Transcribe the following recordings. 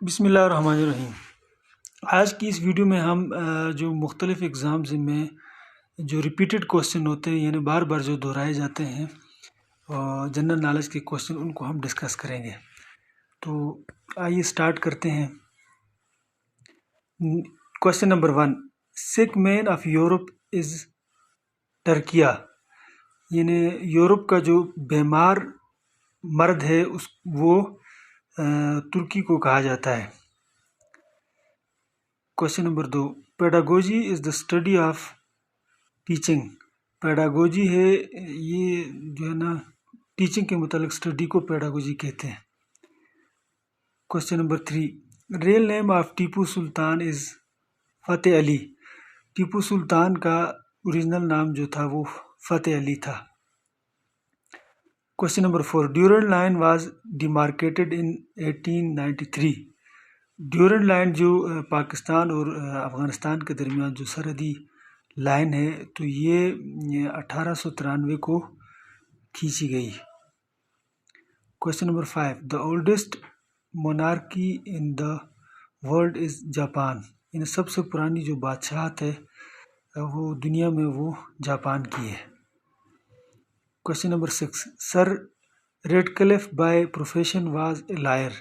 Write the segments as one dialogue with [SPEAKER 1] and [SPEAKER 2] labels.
[SPEAKER 1] بسم اللہ الرحمن الرحیم۔ آج کی اس ویڈیو میں ہم جو مختلف ایگزامز میں جو ریپیٹڈ کوسچن ہوتے ہیں یعنی بار بار جو دہرائے جاتے ہیں جنرل نالج کے کوسچن ان کو ہم ڈسکس کریں گے۔ تو آئیے اسٹارٹ کرتے ہیں۔ کوسچن نمبر 1، سک مین آف یورپ از ٹرکیہ، یعنی یورپ کا جو بیمار مرد ہے وہ ترکی کو کہا جاتا ہے۔ Question number 2، pedagogy is the study of teaching. Pedagogy ہے یہ جو ہے نا ٹیچنگ کے متعلق اسٹڈی کو پیڈاگوجی کہتے ہیں۔ Question number 3، real name of Tipu Sultan is Fateh Ali. Tipu Sultan کا اوریجنل نام جو تھا وہ فتح علی تھا۔ Question number 4، Durand line was demarcated in 1893۔ Durand line جو پاکستان اور افغانستان کے درمیان جو سرحدی لائن ہے تو یہ 1893 کو کھینچی گئی۔ Question number 5، the oldest مونارکی in the world is Japan. یعنی سب سے پرانی جو بادشاہت ہے وہ دنیا میں وہ جاپان کی ہے۔ Question number 6، sir Radcliffe by profession was a lawyer.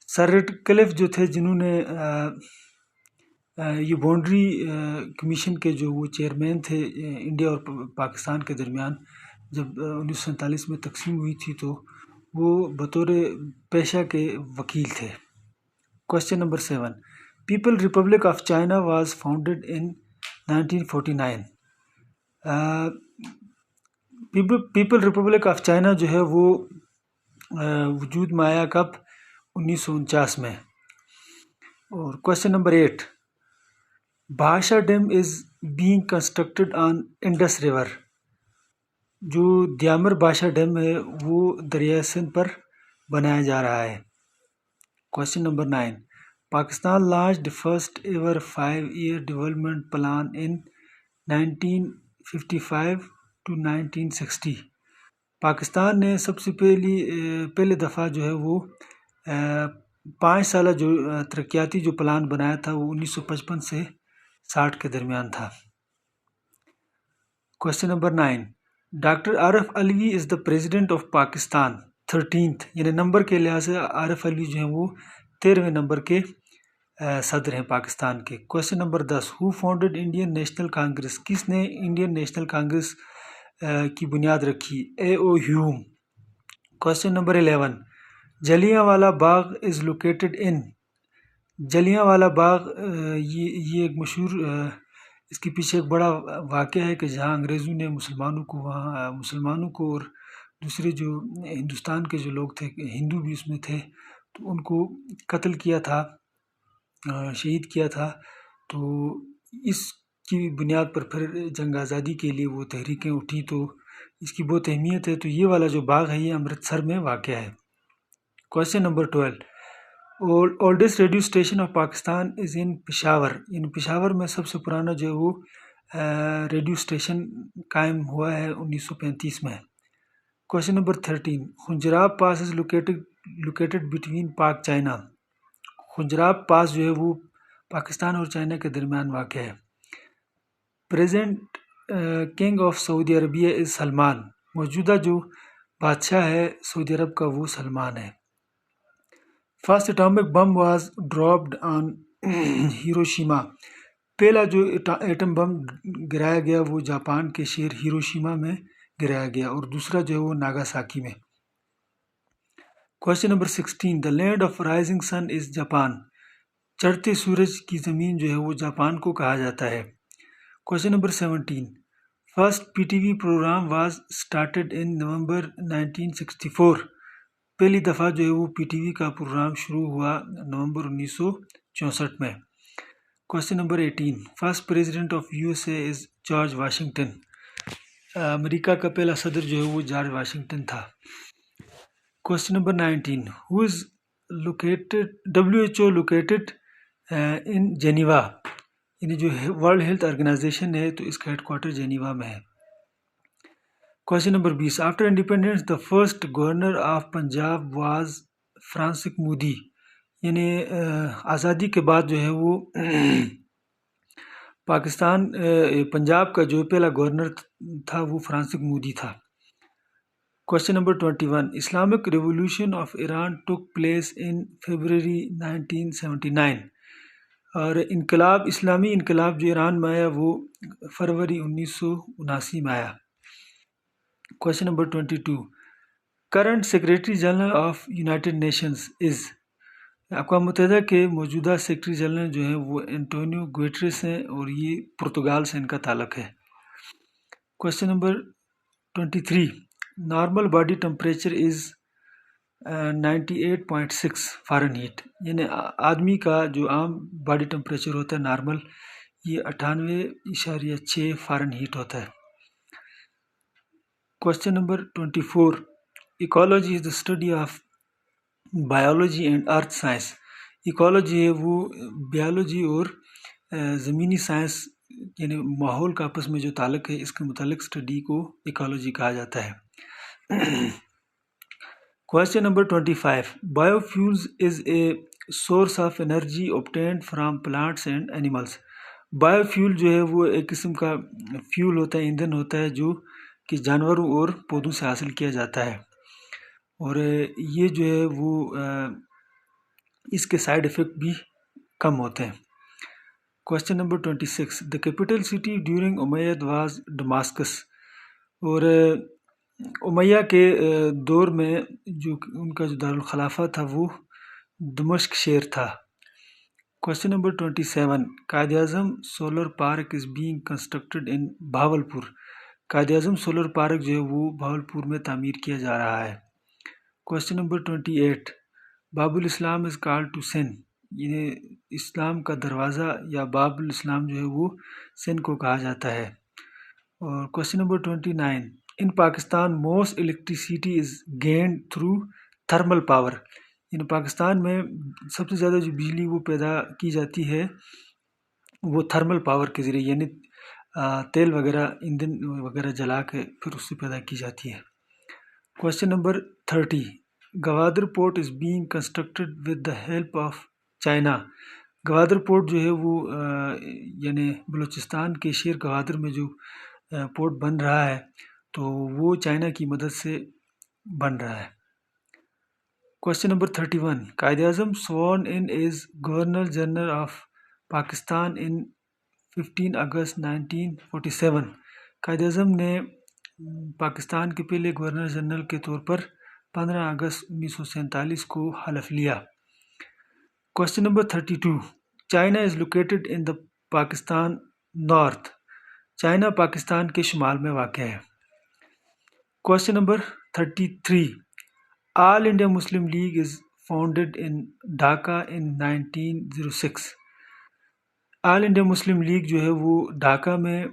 [SPEAKER 1] Sir Radcliffe جو تھے جنہوں نے یہ باؤنڈری کمیشن کے جو وہ چیئرمین تھے انڈیا اور پاکستان کے درمیان جب 1947 میں تقسیم ہوئی تھی تو وہ بطور پیشہ کے وکیل تھے۔ Question number 7، people republic of China was founded in 1949۔ People republic of China جو ہے وہ وجود میں آیا کب؟ 1949 میں۔ اور question number 8، Bhasha dam is being constructed on Indus river. جو دیامر بھاشا ڈیم ہے وہ دریائے سندھ پر بنایا جا رہا ہے۔ Question number 9، Pakistan launched first ever 5 year development plan in 1955 to 1960۔ Pakistan نے سب سے پہلے دفعہ جو ہے وہ 5 سالہ جو ترقیاتی جو پلان بنایا تھا وہ 1955 سے 60 کے درمیان تھا۔ Question number 9، doctor Arif Alvi is the president of Pakistan 13th، یعنی نمبر کے لحاظ سے عارف علوی جو ہیں وہ 13ویں نمبر کے صدر ہیں پاکستان کے۔ کوسچن نمبر 10، ہو فاؤنڈڈ انڈین نیشنل کانگریس۔ کس نے انڈین نیشنل کانگریس کی بنیاد رکھی؟ اے او ہیوم۔ کوسچن نمبر 11، جلیاں والا باغ از لوکیٹڈ ان۔ جلیاں والا باغ یہ ایک مشہور اس کے پیچھے ایک بڑا واقعہ ہے کہ جہاں انگریزوں نے مسلمانوں کو اور دوسرے جو ہندوستان کے جو لوگ تھے ہندو بھی اس میں تھے تو ان کو قتل کیا تھا، شہید کیا تھا۔ تو اس کی بنیاد پر پھر جنگ آزادی کے لیے وہ تحریکیں اٹھی تو اس کی بہت اہمیت ہے۔ تو یہ والا جو باغ ہے یہ امرتسر میں واقع ہے۔ Question number 12، oldest radio station of Pakistan is in Peshawar. یعنی پشاور میں سب سے پرانا جو ہے وہ ریڈیو اسٹیشن قائم ہوا ہے 1935 میں۔ Question number 13، Khunjerab pass is located between پاک چائنا۔ خنجراب پاس جو ہے وہ پاکستان اور چائنا کے درمیان واقع ہے۔ Present king of Saudi Arabia is Salman. موجودہ جو بادشاہ ہے سعودی عرب کا وہ سلمان ہے۔ First atomic bomb was dropped on Hiroshima. پہلا جو ایٹم بم گرایا گیا وہ جاپان کے شہر ہیروشیما میں گرایا گیا اور دوسرا جو ہے وہ ناگاساکی میں۔ Question number 16، the land of rising sun is Japan. چڑھتے سورج کی زمین جو ہے وہ جاپان کو کہا جاتا ہے۔ Question number 17، first P T V programme was started in November 1964۔ پہلی دفعہ جو ہے وہ پی ٹی وی کا پروگرام شروع ہوا نومبر 1964 میں۔ Question number 18، first president of U S A is George Washington. امریکہ کا پہلا صدر جو ہے وہ جارج واشنگٹن تھا۔ Question number 19، who is WHO located in Geneva. یعنی جو ورلڈ ہیلتھ آرگنائزیشن ہے تو اس کا ہیڈ کوارٹر جنیوا میں ہے۔ Question number 20، after independence the first governor of Punjab was Francis Modi. یعنی آزادی کے بعد جو ہے وہ پاکستان پنجاب کا جو پہلا گورنر تھا وہ فرانسس مودی تھا۔ Question number 21 Islamic revolution of Iran took place in February 1979 اور اسلامی انقلاب جو ایران میں آیا وہ فروری 1979 میں آیا۔ Question number 22 current secretary general of United Nations is, اقوام متحدہ کے موجودہ سیکرٹری جنرل جو ہیں وہ انٹونیو گویٹریس ہیں اور یہ پرتگال سے ان کا تعلق ہے۔ Question number 23 normal body temperature is 98.6 Fahrenheit, یعنی آدمی کا جو عام باڈی ٹمپریچر ہوتا ہے نارمل یہ 98.6 فارن ہیٹ ہوتا ہے۔ Question number 24 ecology is the study of biology and earth science, ecology ہے وہ بیالوجی اور زمینی سائنس یعنی ماحول کا آپس میں جو تعلق ہے اس کے متعلق اسٹڈی کو ایکالوجی کہا جاتا ہے۔ Question number 25 bio fuels is a source of energy obtained from plants and animals, bio fuel جو ہے وہ ایک قسم کا فیول ہوتا ہے، ایندھن ہوتا ہے جو کہ جانوروں اور پودوں سے حاصل کیا جاتا ہے، اور یہ جو ہے وہ اس کے سائیڈ ایفیکٹ بھی کم ہوتے ہیں۔ Question number 26 the capital city during Umayyad was Damascus, اور امیہ کے دور میں جو ان کا جو دارالخلافہ تھا وہ دمشق شہر تھا۔ Question number 27 Quaid Azam solar park is being constructed in Bahawalpur, Quaid Azam solar park جو ہے وہ بھاولپور میں تعمیر کیا جا رہا ہے۔ کوشچن نمبر 28 باب الاسلام از کالڈ ٹو سندھ، یہ اسلام کا دروازہ یا باب الاسلام جو ہے وہ سندھ کو کہا جاتا ہے۔ اور کوشچن نمبر 29 ان پاکستان موسٹ الیکٹریسٹی از گینڈ تھرو تھرمل پاور، یعنی پاکستان میں سب سے زیادہ جو بجلی وہ پیدا کی جاتی ہے وہ تھرمل پاور کے ذریعے، یعنی تیل وغیرہ ایندھن وغیرہ جلا کے پھر اس سے پیدا کی جاتی ہے۔ Question number 30 Gwadar port is being constructed with the help of China, Gwadar port جو ہے وہ یعنی بلوچستان کے شہر گوادر میں جو پورٹ بن رہا ہے تو وہ چائنا کی مدد سے بن رہا ہے۔ Question number 31 Quaid Azam sworn in as governor general of Pakistan in 15 August 1947، Quaid اعظم نے پاکستان کے پہلے گورنر جنرل کے طور پر 15 اگست 1947 کو حلف لیا۔ Question number 32 China is located in the Pakistan north, China Pakistan کے شمال میں واقع ہے۔ Question number 33 all India Muslim league is founded in Dhaka in 1906، all India Muslim league جو ہے وہ ڈھاکہ میں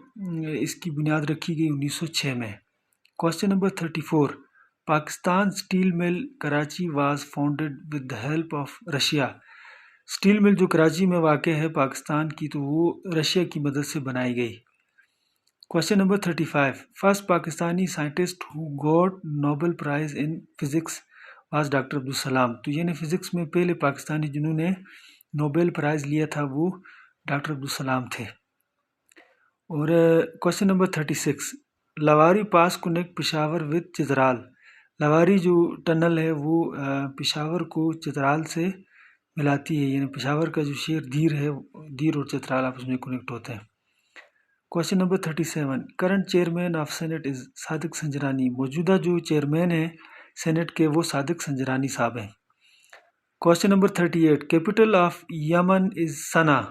[SPEAKER 1] اس کی بنیاد رکھی گئی 1906 میں۔ Question number 34 Pakistan steel mill Karachi was founded with the help of Russia, steel mill جو کراچی میں واقع ہے پاکستان کی تو وہ رشیا کی مدد سے بنائی گئی۔ Question number 35 first Pakistani scientist who got Nobel prize in physics was doctor Abdus Salam, تو یعنی فزکس میں پہلے پاکستانی جنہوں نے نوبل پرائز لیا تھا وہ ڈاکٹر عبدالسلام تھے۔ اور question number 36 Lowari pass connect Peshawar with Chitral, Lowari جو ٹنل ہے وہ پشاور کو چترال سے ملاتی ہے، یعنی پشاور کا جو شہر دیر ہے، دیر اور چترال آپس میں کنیکٹ ہوتے ہیں۔ Question number 37 current chairman of senate is Sadiq Sanjrani, موجودہ جو چیئرمین ہیں سینٹ کے وہ صادق سنجرانی صاحب ہیں۔ کوشچن نمبر 38 کیپٹل آف یمن از سنا،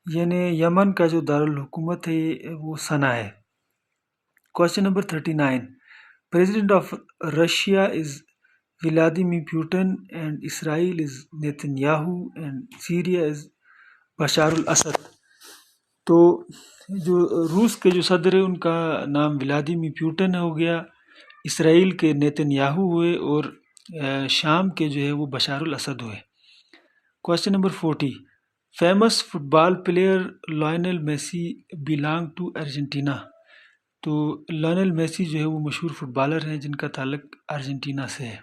[SPEAKER 1] یعنی یمن کا جو دارالحکومت ہے وہ سنا ہے۔ Question number 39 president of Russia is Vladimir Putin and Israel is Netanyahu and Syria is Bashar al Assad, تو جو روس کے جو صدر ہے ان کا نام ولادیمیر پوٹن ہو گیا، اسرائیل کے نیتن یاہو ہوئے اور شام کے جو ہے وہ بشار الاسد ہوئے۔ Question number 40 famous football player Lionel Messi belong to Argentina, تو لائنل میسی جو ہے وہ مشہور فٹ بالر ہیں جن کا تعلق ارجنٹینا سے ہے۔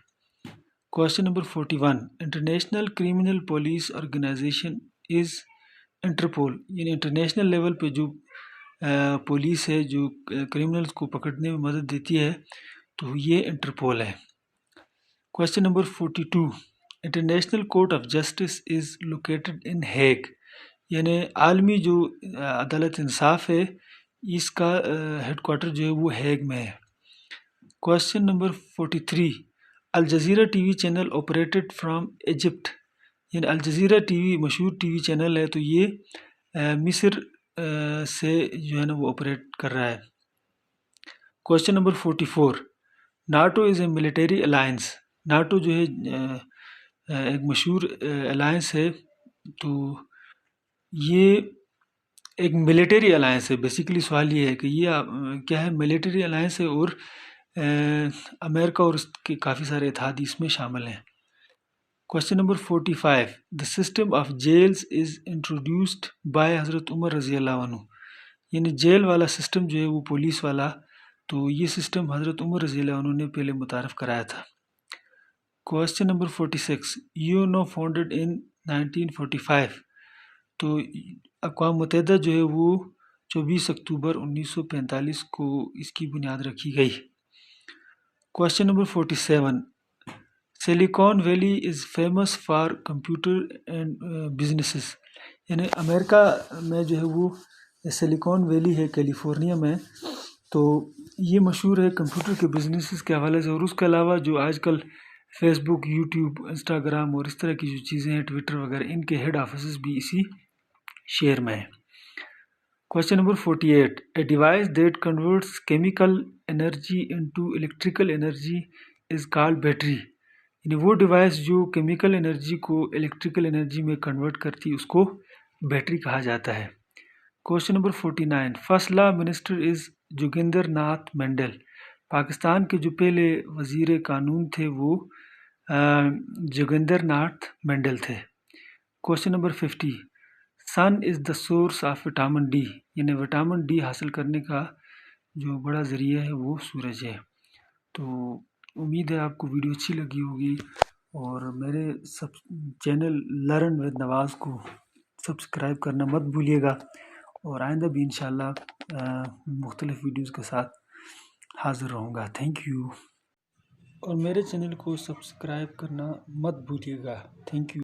[SPEAKER 1] Question number 41. International Criminal Police Organization is Interpol, یعنی انٹرنیشنل لیول پہ جو پولیس ہے جو کرمنلز کو پکڑنے میں مدد دیتی ہے تو یہ انٹرپول ہے۔ Question number 42. International court of justice is located in Hague, یعنی عالمی جو عدالت انصاف ہے اس کا ہیڈ کوارٹر جو ہے وہ ہیگ میں ہے۔ Question number 43. Al Jazeera T V channel operated from Egypt, یعنی الجزیرہ ٹی وی مشہور ٹی وی چینل ہے تو یہ مصر سے جو ہے نا وہ آپریٹ کر رہا ہے۔ Question number 44. NATO is a military alliance, NATO جو ہے ایک مشہور الائنس ہے تو یہ ایک ملٹری الائنس ہے۔ بیسیکلی سوال یہ ہے کہ یہ کیا ہے، ملٹری الائنس ہے اور امریکہ اور اس کے کافی سارے اتحادی اس میں شامل ہیں۔ Question number 45. The system of jails is introduced by حضرت عمر رضی اللہ عنہ، یعنی جیل والا سسٹم جو ہے وہ پولیس والا، تو یہ سسٹم حضرت عمر رضی اللہ عنہ نے پہلے متعارف کرایا تھا۔ Question number 46. UNO founded in 1945، تو اقوام متحدہ جو ہے وہ 24 اکتوبر 1945 کو اس کی بنیاد رکھی گئی۔ Question number 47. Silicon Valley is famous for computer and businesses, یعنی امریکہ میں جو ہے وہ سلیکون ویلی ہے کیلیفورنیا میں، تو یہ مشہور ہے کمپیوٹر کے بزنسز کے حوالے سے، اور اس کے علاوہ جو آج کل فیس بک، یوٹیوب، انسٹاگرام اور اس طرح کی جو چیزیں ہیں، ٹویٹر وغیرہ، ان کے ہیڈ آفیسز بھی اسی شہر میں ہیں۔ Question number 48. A device that converts chemical energy into electrical energy is called battery، یعنی وہ ڈیوائس جو کیمیکل انرجی کو الیکٹریکل انرجی میں کنورٹ کرتی ہے اس کو بیٹری کہا جاتا ہے۔ Question number 49. First law minister is Jogendra Nath Mandal, Pakistan کے جو پہلے وزیر قانون تھے وہ جوگندر ناتھ منڈل تھے۔ Question number 50. Sun is the source of vitamin D, یعنی وٹامن ڈی حاصل کرنے کا جو بڑا ذریعہ ہے وہ سورج ہے۔ تو امید ہے آپ کو ویڈیو اچھی لگی ہوگی، اور میرے چینل لرن ود نواز کو سبسکرائب کرنا مت بھولیے گا، اور آئندہ بھی انشاءاللہ مختلف ویڈیوز کے ساتھ حاضر رہوں گا۔ تھینک یو، اور میرے چینل کو سبسکرائب کرنا مت بھولیے گا۔ Thank you.